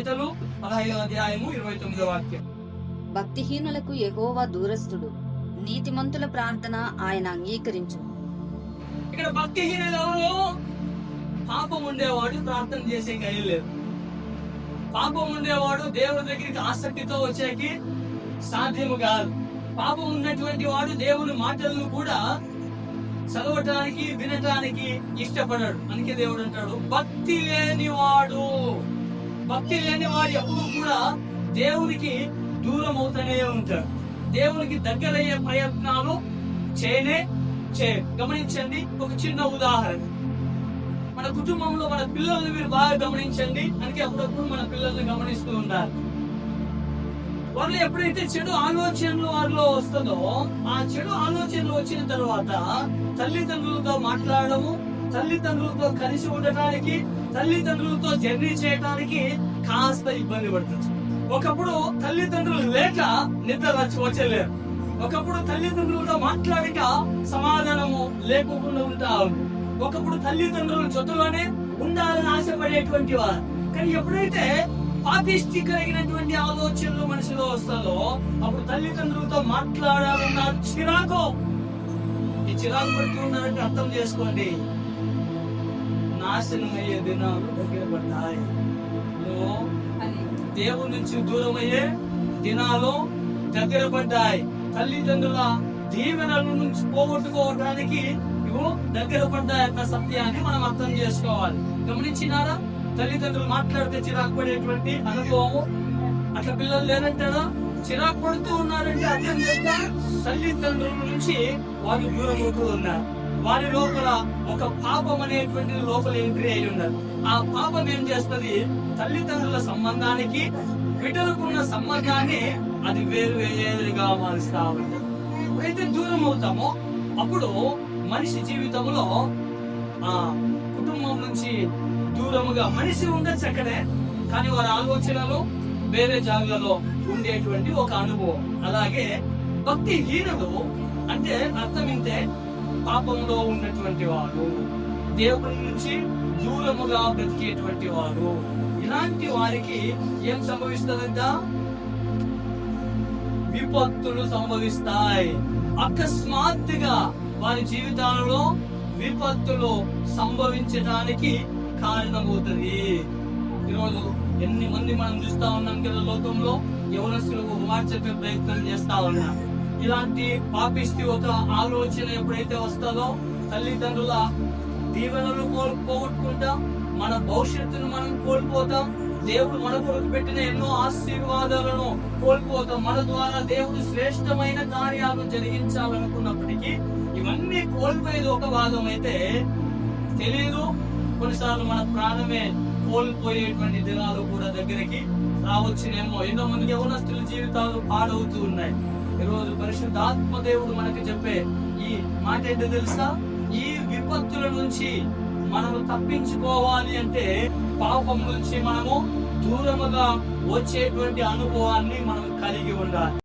సామెతలు 15:29. భక్తిహీనులకు యెహోవా దూరస్థుడు, నీతిమంతుల ప్రార్థన ఆయన అంగీకరించు. ఇక్కడ భక్తిహీనులు పాపం ఉండేవాడు ప్రార్థన చేసే లేదు. పాపం ఉండేవాడు దేవుడి దగ్గరికి ఆసక్తితో వచ్చేకి సాధ్యము కాదు. పాపం ఉన్నటువంటి వాడు దేవుని మాటలను కూడా చదవటానికి వినటానికి ఇష్టపడాడు. అందుకే దేవుడు అంటాడు, భక్తి లేనివాడు ఎప్పుడు కూడా దేవునికి దూరం అవుతూనే ఉంటాడు. దేవునికి దగ్గరయ్యే ప్రయత్నాలు చేయనే. గమనించండి, ఒక చిన్న ఉదాహరణ. మన కుటుంబంలో మన పిల్లల్ని మీరు బాగా గమనించండి. అందుకే అప్పుడప్పుడు మన పిల్లల్ని గమనిస్తూ ఉండాలి. వాళ్ళు ఎప్పుడైతే చెడు ఆలోచనలు వారిలో వస్తుందో, ఆ చెడు ఆలోచనలు వచ్చిన తర్వాత తల్లిదండ్రులతో మాట్లాడము, తల్లిదండ్రులతో కలిసి ఉండటానికి, తల్లిదండ్రులతో జర్నీ చేయడానికి కాస్త ఇబ్బంది పడుతుంది. ఒకప్పుడు తల్లిదండ్రులు లేక నిద్ర వచ్చలేరు. ఒకప్పుడు తల్లిదండ్రులతో మాట్లాడక సమాధానము లేకుండా ఉంటా. ఒకప్పుడు తల్లిదండ్రుల జొత్తులోనే ఉండాలని ఆశపడేటువంటి వారు. కానీ ఎప్పుడైతే పాపిష్టి కలిగినటువంటి ఆలోచనలు మనసులో వస్తుందో, అప్పుడు తల్లిదండ్రులతో మాట్లాడాలన్న చిరాకు పడుతూ ఉన్నారంటే అర్థం చేసుకోండి, నాశనం అయ్యే దినాలు దగ్గర పడ్డాయి. దేవుడి నుంచి దూరం అయ్యే దినాలు దగ్గర పడ్డాయి. తల్లిదండ్రుల దీవెనల నుంచి పోగొట్టుకోవడానికి దగ్గర పడ్డాయన్న సత్యాన్ని మనం అర్థం చేసుకోవాలి. గమనించినారా? తల్లిదండ్రులు మాట్లాడితే చిరాకు పడేటువంటి అనుభవము అట్లా పిల్లలు లేదంటారా? చిరాకు పడుతూ ఉన్నారంటే అర్థం చేస్తా తల్లిదండ్రుల నుంచి వాళ్ళు దూరం అవుతూ ఉన్నారు. వారి లోపల ఒక పాపం అనేటువంటి లోపల ఎంట్రీ అయి ఉన్నారు. ఆ పాపం ఏం చేస్తుంది? తల్లిదండ్రుల సంబంధానికి బిడ్డలకున్న సంబంధాన్ని అది వేరుగా మారుస్తా ఉంటుంది. ఎప్పుడైతే దూరం అవుతామో అప్పుడు మనిషి జీవితంలో ఆ కుటుంబం నుంచి దూరముగా మనిషి ఉండొచ్చు అక్కడే, కానీ వారి ఆలోచనలు వేరే జాగాలో ఉండేటువంటి ఒక అనుభవం. అలాగే భక్తిహీనుడు అంటే అర్థం ఇంతే, పాపంలో ఉన్నటువంటి వాడు, దేవుడి నుంచి దూరముగా బ్రతికేటువంటి వాడు. ఇలాంటి వారికి ఏం సంభవిస్తుందంట? విపత్తులు సంభవిస్తాయి. అకస్మాత్తుగా వారి జీవితాలలో విపత్తులు సంభవించడానికి కారణమవుతుంది. ఈరోజు ఎన్ని మంది మనం చూస్తా ఉన్నాం కదా, లోకంలో యవనస్తులకు మాట చెప్పే ప్రయత్నం చేస్తా ఉన్నాం. ఇలాంటి పాపిష్టి ఒక ఆలోచన ఎప్పుడైతే వస్తుందో, తల్లిదండ్రుల దీవెనలు పోగొట్టుకుంటాం, మన భవిష్యత్తును మనం కోల్పోతాం, దేవుడు మన కొరకు పెట్టిన ఎన్నో ఆశీర్వాదాలను కోల్పోతాం. మన ద్వారా దేవుడు శ్రేష్టమైన కార్యాలను జరిగించాలనుకున్నప్పటికీ ఇవన్నీ కోల్పోయేది ఒక భాగం అయితే తెలియదు. కొన్నిసార్లు మన ప్రాణమే కోల్పోయేటువంటి దినాలు కూడా దగ్గరికి రావచ్చునేమో. ఎన్నో మంది యవనస్తుల జీవితాలు పాడవుతూ ఉన్నాయి. ఈరోజు పరిశుద్ధాత్మ దేవుడు మనకి చెప్పే ఈ మాట ఏంటో తెలుసా? ఈ విపత్తుల నుంచి మనము తప్పించుకోవాలి అంటే పాపం నుంచి మనము దూరముగా వచ్చేటువంటి అనుభవాన్ని మనం కలిగి ఉండాలి.